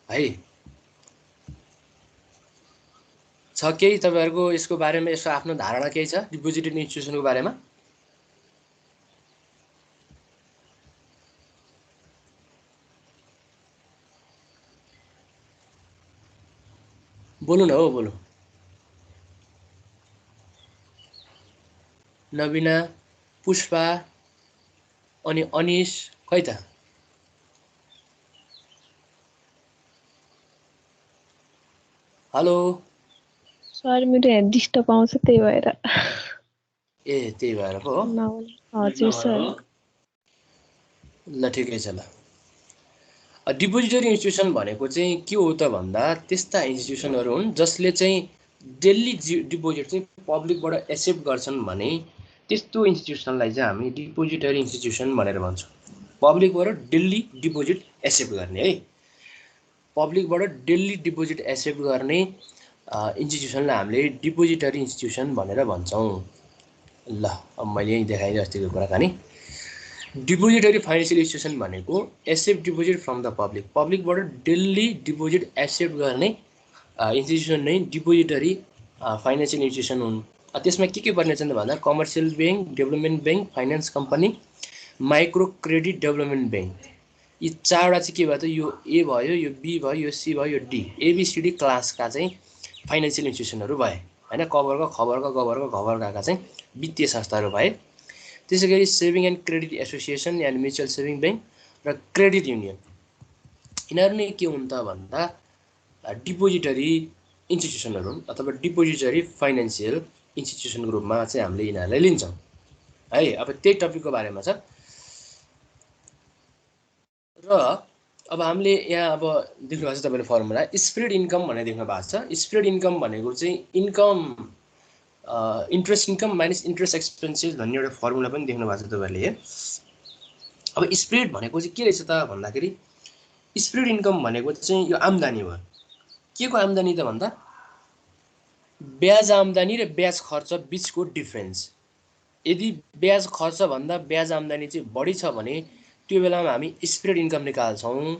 है। छ केही तपाईहरुको यसको बारेमा यसो आफ्नो धारणा केही छ डिपोजिटरी इन्स्टिट्युसनको बारेमा? बोल्नु न हौ बोल्नु। नबिना, पुष्पा अनि अनिश खै त? हेलो सर मेरो यहाँ डिस्टर्ब आउँछ त्यही भएर। ए त्यही भएर पो हो। हजुर सर। ल ठिकै छ ल। डिपोजिटरी इन्स्टिट्युसन भनेको चाहिँ के हो त भन्दा त्यस्ता इन्स्टिट्युसनहरू हुन् जसले चाहिँ डेली डिपोजिट चाहिँ पब्लिकबाट एक्सेप्ट गर्छन् भने त्यस्तो इन्स्टिट्युसनलाई चाहिँ हामी डिपोजिटरी इन्स्टिट्युसन भनेर भन्छौँ। पब्लिकबाट डेली डिपोजिट एक्सेप्ट गर्ने है। पब्लिकबाट डेली डिपोजिट एक्सेप्ट गर्ने इन्स्टिट्युसनलाई हामीले डिपोजिटरी इन्स्टिट्युसन भनेर भन्छौँ। ल अब मैले यही देखाएँ अस्तिको कुराकानी। डिपोजिटरी फाइनेन्सियल इन्स्टिट्युसन भनेको accept deposit from the public, पब्लिकबाट डेली डिपोजिट एक्सेप्ट गर्ने इन्स्टिट्युसन नै डिपोजिटरी फाइनेन्सियल इन्स्टिट्युसन हुन्। त्यसमा के पर्नेछन् भन्दा commercial bank, development bank, finance company, micro credit development bank, यी चारवटा चाहिँ के भयो त यो ए भयो, यो बी भयो, यो सी भयो, यो डी, एबीसीडी क्लासका चाहिँ फाइनेन्सियल इन्स्टिट्युसनहरू भए हैन। कबरका खबरका गबरका घबरका चाहिँ वित्तीय संस्थाहरू भए। त्यसै गरी saving and credit association and mutual saving bank र क्रेडिट युनियन, यिनीहरू नै के हुन् त भन्दा डिपोजिटरी इन्स्टिट्युसनहरू हुन् अथवा डिपोजिटरी फाइनेन्सियल इन्स्टिट्युसनको रूपमा चाहिँ हामीले यिनीहरूलाई लिन्छौँ है। अब त्यही टपिकको बारेमा छ र अब हामीले यहाँ अब देख्नु भएको छ तपाईँले फर्मुला स्प्रेड इन्कम भनेर देख्नु भएको छ। स्प्रेड इन्कम भनेको चाहिँ income interest income minus interest expenses भन्ने एउटा फर्मुला पनि देख्नु भएको छ तपाईँहरूले। अब स्प्रेड भनेको चाहिँ के रहेछ त भन्दाखेरि स्प्रेड इन्कम भनेको चाहिँ यो आम्दानी हो। के को आम्दानी त भन्दा ब्याज आम्दानी र ब्याज खर्च बिचको डिफरेन्स। यदि ब्याज खर्च भन्दा ब्याज आम्दानी चाहिँ बढी छ भने त्यो बेलामा हामी स्प्रेड इन्कम निकाल्छौँ।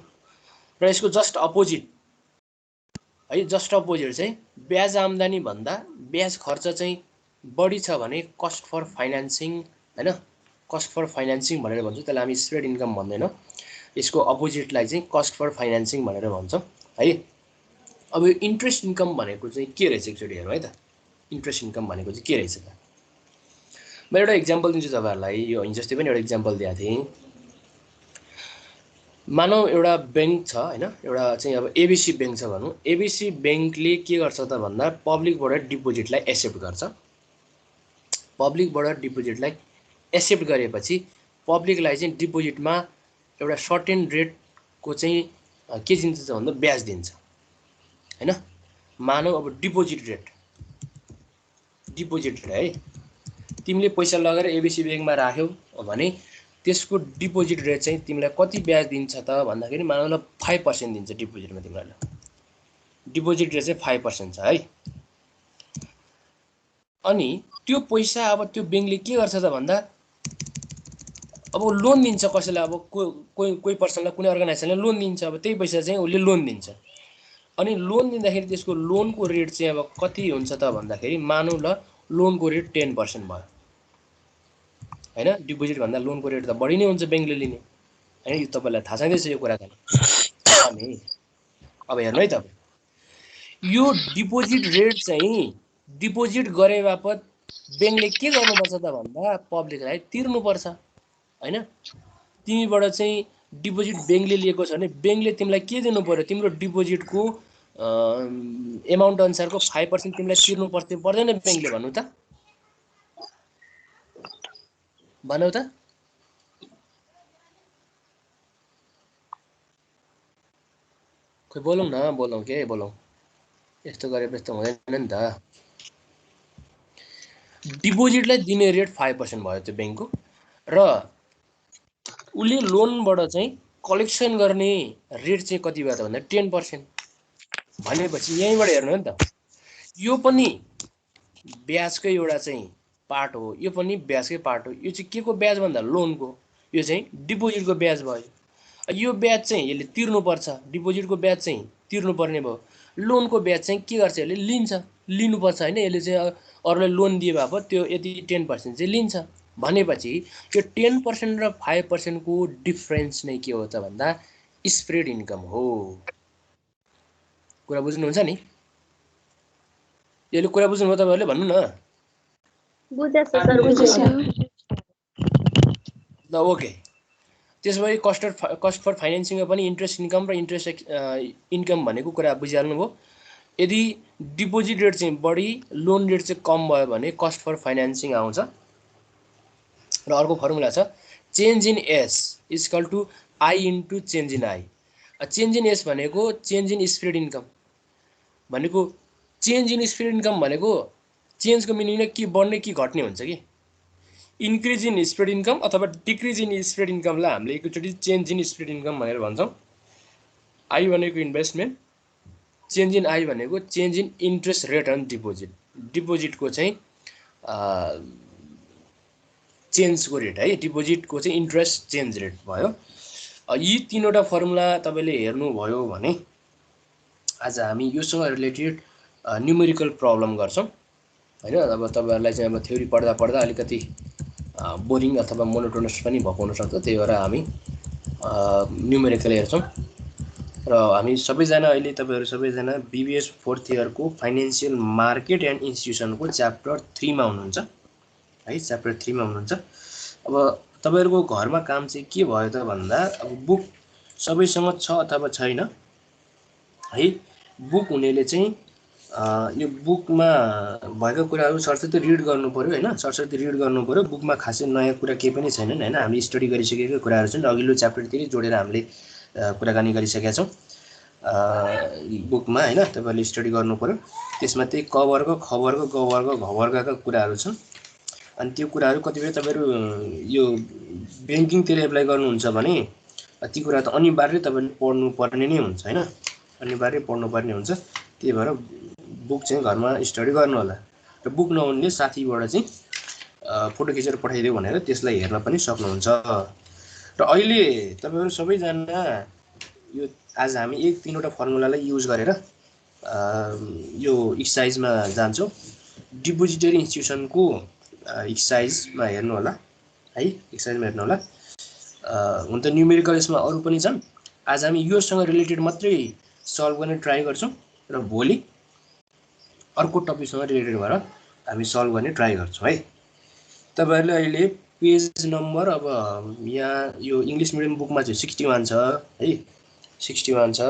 र यसको जस्ट अपोजिट है, जस्ट अपोजिट चाहिँ ब्याज आम्दानी भन्दा ब्याज खर्च चाहिँ बढी छ भने कस्ट फर फाइनेन्सिङ हैन, कस्ट फर फाइनेन्सिङ भनेर भन्छौँ। त्यसलाई हामी स्प्रेड इन्कम भन्दैनौँ, यसको अपोजिटलाई चाहिँ कस्ट फर फाइनेन्सिङ भनेर भन्छौँ है। अब यो इन्ट्रेस्ट इन्कम भनेको चाहिँ के रहेछ एकचोटि हेरौँ है त। इन्ट्रेस्ट इन्कम भनेको चाहिँ के रहेछ त? म एउटा इक्जाम्पल दिन्छु तपाईँहरूलाई। यो हिजोस्ति पनि एउटा इक्जाम्पल दिएको थिएँ। मानौ एउटा ब्याङ्क छ हैन, एउटा चाहिँ अब एबिसी ब्याङ्क छ भनौँ। एबिसी ब्याङ्कले के गर्छ त भन्दा पब्लिकबाट डिपोजिटलाई एक्सेप्ट गर्छ। पब्लिकबाट डिपोजिटलाई एक्सेप्ट गरेपछि पब्लिकलाई चाहिँ डिपोजिटमा एउटा सर्टेन रेटको चाहिँ के दिन्छ त भन्दा ब्याज दिन्छ हैन। मानौ अब डिपोजिट रेट है, तिमीले पैसा लगेर एबिसी ब्याङ्कमा राख्यौ भने त्यसको डिपोजिट रेट चाहिँ तिमीलाई कति ब्याज दिन्छ त भन्दाखेरि मानौ न 5% दिन्छ डिपोजिटमा तिमीलाई। डिपोजिट रेट चाहिँ 5% छ है। अनि त्यो पैसा अब त्यो ब्याङ्कले के गर्छ त भन्दा अब लोन दिन्छ कसैलाई। अब कोही पर्सनलाई कुनै अर्गनाइजेसनले लोन दिन्छ, अब त्यही पैसा चाहिँ उसले लोन दिन्छ। अनि लोन दिँदाखेरि त्यसको लोनको रेट चाहिँ अब कति हुन्छ त भन्दाखेरि मानौ ल लोनको रेट 10% भयो हैन। डिपोजिट भन्दा लोनको रेट त बढी नै हुन्छ ब्याङ्कले लिने हैन। यो तपाईँलाई थाहा छँदैछ यो कुराकानी। अनि अब हेर्नु है त, यो डिपोजिट रेट चाहिँ डिपोजिट गरे बापत ब्याङ्कले के गर्नुपर्छ त भन्दा पब्लिकलाई तिर्नुपर्छ हैन। तिमीबाट चाहिँ डिपोजिट ब्याङ्कले लिएको छ भने ब्याङ्कले तिमीलाई के दिनु पर्यो? तिम्रो डिपोजिटको एमाउन्ट अनुसारको 5% तिमीलाई तिर्नु पर्दैन ब्याङ्कले? भन्नु त भनौ त। खोइ बोलौँ न, बोलौँ के बोलौँ, यस्तो गरेपछि त हुँदैन नि त। डिपोजिटलाई दिने रेट 5% भयो त्यो ब्याङ्कको, र उसले लोनबाट चाहिँ कलेक्सन गर्ने रेट चाहिँ कति भयो त भन्दा 10%। भनेपछि यहीँबाट हेर्नु नि त, यो पनि ब्याजकै एउटा चाहिँ पार्ट हो, यो पनि ब्याजकै पार्ट हो। यो चाहिँ के को ब्याज भन्दा लोनको, यो चाहिँ डिपोजिटको ब्याज भयो। यो ब्याज चाहिँ यसले तिर्नुपर्छ। डिपोजिटको ब्याज चाहिँ तिर्नुपर्ने भयो। लोनको ब्याज चाहिँ के गर्छ यसले लिन्छ, लिनुपर्छ होइन। यसले चाहिँ अरूलाई लोन दिए बापत त्यो यति 10% चाहिँ लिन्छ भनेपछि त्यो 10% र 5% को डिफरेन्स नै के हो त भन्दा स्प्रेड इन्कम हो। कुरा बुझ्नुहुन्छ नि? यसले कुरा बुझ्नुभयो तपाईँहरूले? भन्नु न। बुझेछ सर, बुझेँ बुझेछ। सर। ल ओके, त्यसो भए कस्ट फर फाइनेन्सिङमा पनि इन्ट्रेस्ट इन्कम र इन्ट्रेस्ट इन्कम भनेको कुरा बुझिहाल्नुभयो। यदि डिपोजिट रेट चाहिँ बढी लोन रेट चाहिँ कम भयो भने कस्ट फर फाइनेन्सिङ आउँछ। र अर्को फर्मुला छ change in S equal to I into change in I. Change in S भनेको चेन्ज इन स्प्रेड इन्कम भनेको, चेन्ज इन स्प्रेड इन्कम भनेको चेन्जको मिनिङ नै के बढ्ने कि घट्ने हुन्छ कि। इन्क्रिज इन स्प्रेड इन्कम अथवा डिक्रिज इन स्प्रेड इन्कमलाई हामीले एकैचोटि चेन्ज इन स्प्रेड इन्कम भनेर भन्छौँ। आई भनेको इन्भेस्टमेन्ट, चेन्ज इन आई भनेको change in interest rate on deposit, डिपोजिटको चाहिँ चेन्जको रेट है, डिपोजिटको चाहिँ इन्ट्रेस्ट चेन्ज रेट भयो। यी तीनवटा फर्मुला तपाईँले हेर्नुभयो भने आज हामी योसँग रिलेटेड न्युमेरिकल प्रब्लम गर्छौँ होइन। अब तपाईँहरूलाई चाहिँ अब थ्योरी पढ्दा पढ्दा अलिकति बोरिङ अथवा मोनोटोनस पनि भएको हुनसक्छ, त्यही भएर हामी न्युमेरिकल हेर्छौँ। र हामी सबैजना अहिले तपाईँहरू सबैजना बिबिएस 4th इयरको फाइनेन्सियल मार्केट एन्ड इन्स्टिट्युसनको च्याप्टर 3 मा हुनुहुन्छ है, च्याप्टर 3 मा हुनुहुन्छ। अब तपाईँहरूको घरमा काम चाहिँ के भयो त भन्दा, अब बुक सबैसँग छ अथवा छैन है। बुक हुनेले चाहिँ यो बुकमा भएका कुराहरू सरसर्ती रिड गर्नु पऱ्यो होइन, सरसर्ती रिड गर्नु पऱ्यो। बुकमा खासै नयाँ कुरा केही पनि छैनन् होइन, हामीले स्टडी गरिसकेको कुराहरू छन्। अघिल्लो च्याप्टरतिर जोडेर हामीले कुराकानी गरिसकेका छौँ बुकमा होइन। तपाईँहरूले स्टडी गर्नु पऱ्यो। त्यसमा त्यही क वर्ग, ख वर्ग, ग वर्ग, घ वर्गका कुराहरू छन्। अनि त्यो कुराहरू कतिपय तपाईँहरू यो ब्याङ्किङतिर एप्लाई गर्नुहुन्छ भने ती कुरा त अनिवार्य तपाईँले पढ्नुपर्ने नै हुन्छ होइन, अनिवार्य पढ्नुपर्ने हुन्छ। त्यही भएर बुक चाहिँ घरमा स्टडी गर्नु होला। र बुक नहुनेले साथीबाट चाहिँ फोटो खिचेर पठाइदियो भनेर त्यसलाई हेर्न पनि सक्नुहुन्छ। र अहिले तपाईँहरू सबैजना यो आज हामी एक तीनवटा फर्मुलालाई युज गरेर यो एक्सर्साइजमा जान्छौँ। डिपोजिटरी इन्स्टिट्युसनको एक्सर्साइजमा हेर्नु होला है, एक्सर्साइजमा हेर्नु होला। हुन त न्युमेरिकल यसमा अरू पनि छन्। आज हामी योसँग रिलेटेड मात्रै सल्भ गर्ने ट्राई गर्छौँ र भोलि अर्को टपिकसँग रिलेटेड भएर हामी सल्भ गर्ने ट्राई गर्छौँ है। तपाईँहरूले अहिले पेज नम्बर अब यहाँ यो इङ्ग्लिस मिडियम बुकमा चाहिँ 61 छ है, 61 छ।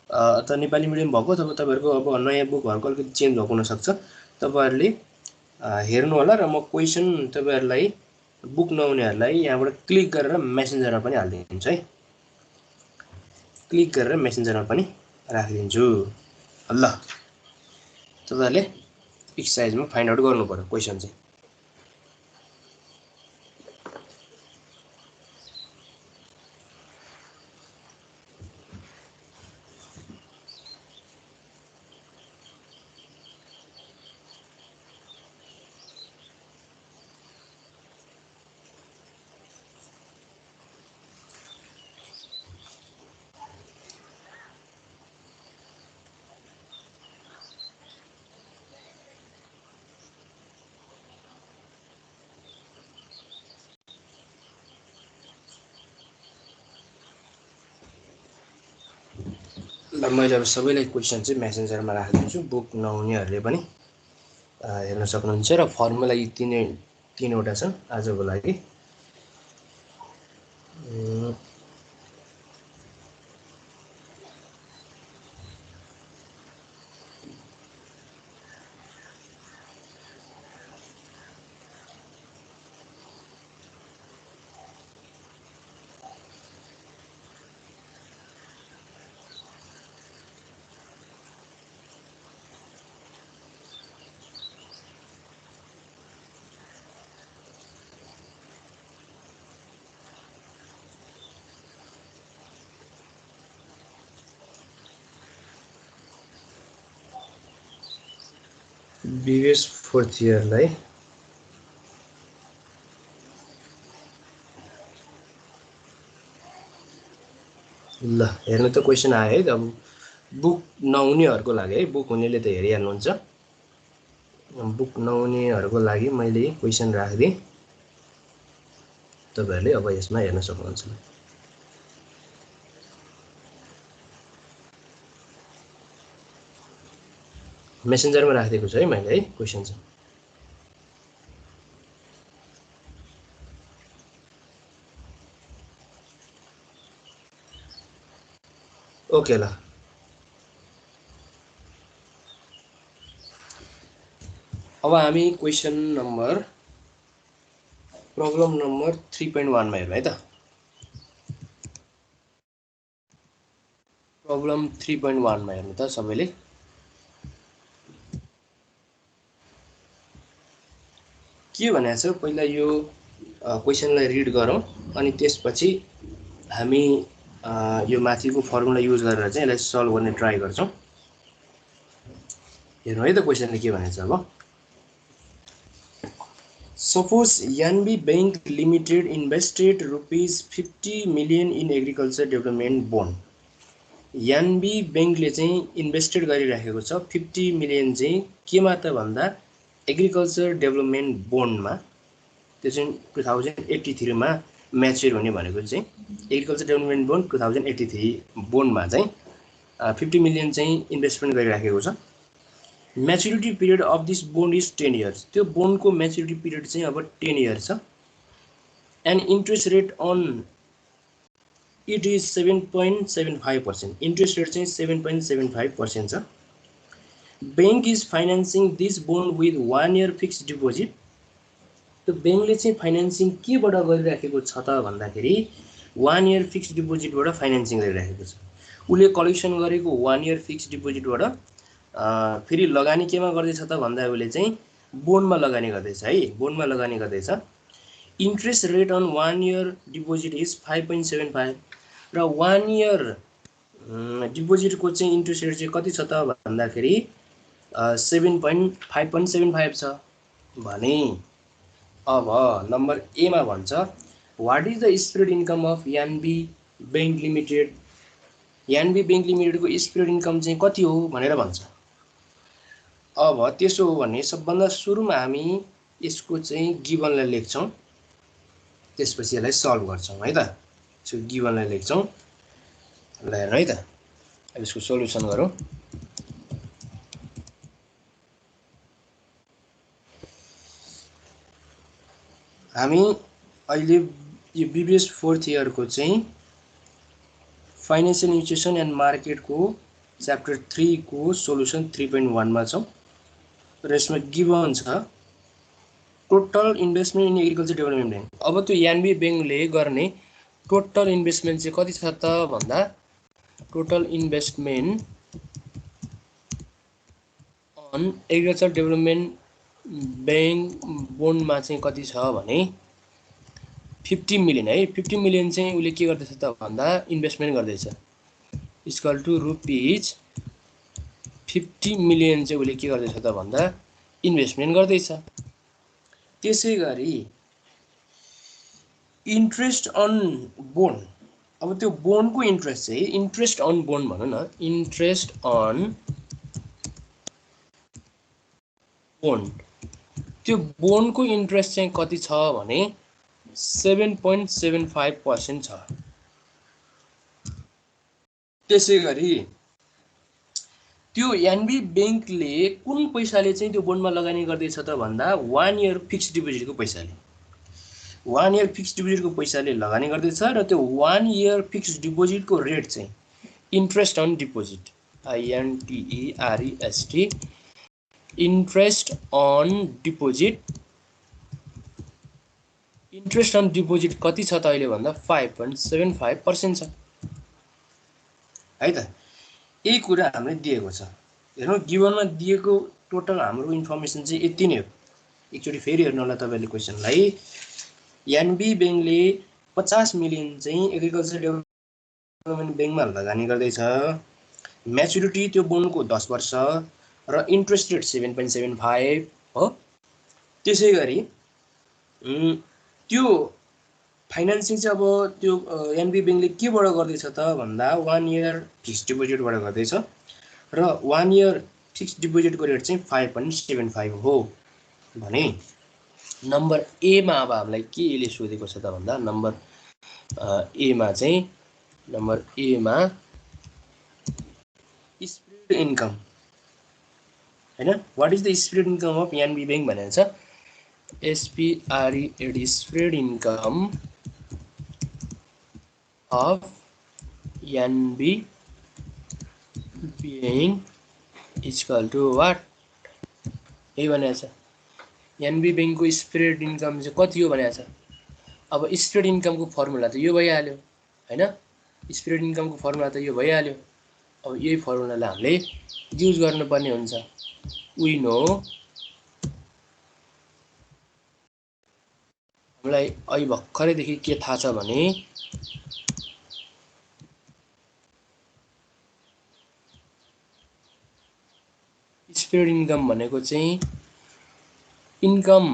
अथवा नेपाली मिडियम भएको अथवा तपाईँहरूको अब नयाँ बुकहरूको अलिकति चेन्ज भएको हुनसक्छ। तपाईँहरूले हेर्नु होला र म क्वेसन तपाईँहरूलाई बुक नहुनेहरूलाई यहाँबाट क्लिक गरेर मेसेन्जरमा पनि हालिदिन्छु है, क्लिक गरेर मेसेन्जरमा पनि राखिदिन्छु। ल तपाईँहरूले एक्सर्साइजमा फाइन्ड आउट गर्नु पर्यो क्वेसन चाहिँ। ल मैले अब सबैलाई क्वेसन चाहिँ मेसेन्जरमा राखिदिन्छु। बुक नहुनेहरूले पनि हेर्न सक्नुहुन्छ। र फर्मुला यी तीनवटा छन् आजको लागि। बिबिएस 4th इयरलाई ल हेर्नु त क्वेसन आयो है। अब बुक नहुनेहरुको लागि है, बुक हुनेले त हेरिहाल्नुहुन्छ। बुक नहुनेहरुको लागि मैले क्वेशन राख्दिए, तपाईहरुले अब यसमा हेर्न सक्नुहुन्छ। मेसेन्जरमा राखिदिएको छु है मैले है क्वेशन चाहिँ। ओके ल, अब हामी क्वेशन नम्बर प्रब्लम नम्बर 3.1 मा हेरौँ है त। प्रब्लम 3.1 मा हेर्नु त सबैले। के भनेको छ पहिला यो क्वेशनलाई रिड गरौँ अनि त्यसपछि हामी यो माथिको फर्मुला युज गरेर चाहिँ यसलाई सल्भ गर्ने ट्राई गर्छौं। हेरौँ है त क्वेशनले के भनेको छ अब। Suppose NB Bank Limited invested ₹50 million in agriculture development bond. NB बैंकले चाहिँ इन्भेस्टेड गरिराखेको छ 50 मिलियन चाहिँ केमा त भन्दा एग्रिकल्चर डेभलपमेन्ट बोन्डमा। त्यो चाहिँ 2083 मा म्याच्योर हुने भनेको चाहिँ एग्रिकल्चर डेभलपमेन्ट बोन्ड 2083 बोन्डमा चाहिँ 50 मिलियन चाहिँ इन्भेस्टमेन्ट गरिराखेको छ। Maturity period of this bond is 10 years. त्यो बोन्डको म्याच्युरिटी पिरियड चाहिँ अब 10 इयर्स छ। And interest rate on it is 7.75%। Interest rate चाहिँ 7.75% छ। Bank is financing this bond with 1 year fixed deposit. त्यो बैंकले चाहिँ फाइनेन्सिङ केबाट गरिराखेको छ त भन्दाखेरि 1 year फिक्स्ड डिपोजिटबाट फाइनेन्सिङ गरिराखेको छ। उले कलेक्सन गरेको 1 year फिक्स्ड डिपोजिटबाट फेरि लगानी केमा गर्दैछ त भन्दा उले चाहिँ बोन्डमा लगानी गर्दैछ है, बोन्डमा लगानी गर्दैछ। Interest rate on 1 year deposit is 5.75 र 1 year डिपोजिटको चाहिँ इन्ट्रेस्ट रेट चाहिँ कति छ त भन्दाखेरि 5.75 छ भने अब नम्बर ए मा भन्छ what is the spread income of NB bank limited. NB bank लिमिटेडको स्प्रेड इन्कम चाहिँ कति हो भनेर भन्छ। अब त्यसो हो भने सबभन्दा सुरुमा हामी यसको चाहिँ गिभनलाई लेख्छौं, त्यसपछि यसलाई सल्भ गर्छौं है त। सो गिभनलाई लेख्छौं, ल हेर्नु है त। अब यसको सोलुसन गरौँ। हामी अहिले यो बीबीएस 4th इयर को चाहिँ फाइनेन्शियल इन्स्टिट्युसन एन्ड मार्केट को च्याप्टर 3 को सोलुसन 3.1 मा छौं र यसमा गिभन छ total investment in agriculture development bank. अब त्यो एनबी बैंकले गर्ने टोटल इन्भेस्टमेन्ट चाहिँ कति छ त भन्दा total investment on agriculture development bank बोन्डमा चाहिँ कति छ भने 50 मिलियन है। 50 मिलियन चाहिँ उले के गर्दैछ त भन्दा इन्भेस्टमेन्ट गर्दैछ। इक्वल टु रुपीज 50 मिलियन चाहिँ उले के गर्दैछ त भन्दा इन्भेस्टमेन्ट गर्दैछ। त्यसैगरी इन्ट्रेस्ट अन बोन्ड, अब त्यो बोन्डको इन्ट्रेस्ट चाहिँ इन्ट्रेस्ट अन बोन्ड भनौं न, इन्ट्रेस्ट अन बोन्ड, त्यो बोन्डको इन्ट्रेस्ट चाहिँ कति छ भने 7.75% छ। त्यसैगरी त्यो एनबी बैंकले कुन पैसाले चाहिँ त्यो बोन्डमा लगानी गर्दैछ त भन्दा 1 year फिक्स्ड डिपोजिटको पैसाले 1 year फिक्स्ड डिपोजिटको पैसाले लगानी गर्दैछ र त्यो 1 year फिक्स्ड डिपोजिटको रेट चाहिँ interest on deposit INTEREST interest on deposit, interest on deposit कति छ त अहिले भन्दा 5.75% छ है त। यही कुरा हामीले दिएको छ। हेर्नु गिभनमा दिएको टोटल हाम्रो इन्फर्मेसन चाहिँ यति नै हो। एकचोटी फेरि हेर्नु होला तपाईले क्वेशनलाई। एनबी बैंकले 50 मिलियन चाहिँ एग्रिकल्चर डेभलपमेन्ट बैंकमा लगानी गर्दैछ। म्याच्युरिटी त्यो बोन्डको 10 वर्ष र इन्ट्रेस्ट रेट 7.75 हो। त्यसैगरी त्यो फाइनेन्सिङ चाहिँ अब त्यो एनबी ब्याङ्कले केबाट गर्दैछ त भन्दा 1 इयर फिक्स डिपोजिटबाट गर्दैछ र 1 इयर फिक्स डिपोजिटको रेट चाहिँ 5.75 हो भने नम्बर एमा अब हामीलाई के यसले सोधेको छ त भन्दा नम्बर एमा स्प्रेड इन्कम हैन what is the spread income of NB bank भनेको छ SPRED spread income of NB being equal to what? यही भनेको छ एनबी ब्याङ्कको स्प्रेड इन्कम चाहिँ कति हो भनेको छ। अब स्प्रेड इन्कमको फर्मुला त यो भइहाल्यो हैन स्प्रेड इन्कमको फर्मुला त यो भइहाल्यो। अब यही फर्मुलालाई हामीले युज गर्नुपर्ने हुन्छ। वी नो हामीलाई अहिले भर्खरैदेखि के थाहा छ भने स्प्रेड इन्कम भनेको चाहिँ income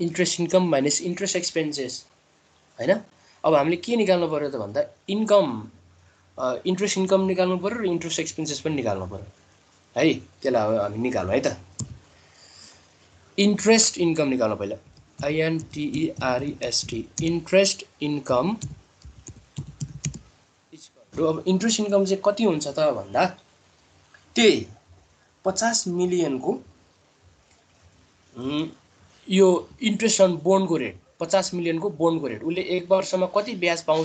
interest income minus interest expenses हैन। अब हामीले के निकाल्नु पर्यो त भन्दा इन्कम इन्ट्रेस्ट इन्कम निकाल्नु पर्यो र इन्ट्रेस्ट एक्सपेन्सेस पनि निकाल्नु पर्यो है। त्यसलाई हामी निकाल्नु है त। इन्ट्रेस्ट इन्कम निकाल्नु पहिला INTEREST इन्ट्रेस्ट इन्कम। अब इन्ट्रेस्ट इन्कम चाहिँ कति हुन्छ त भन्दा त्यही 50 मिलियनको यो इन्ट्रेस्ट अन बोन्डको रेट 50 मिलियनको बोन्डको रेट उसले 1 वर्षमा कति ब्याज पाउँछ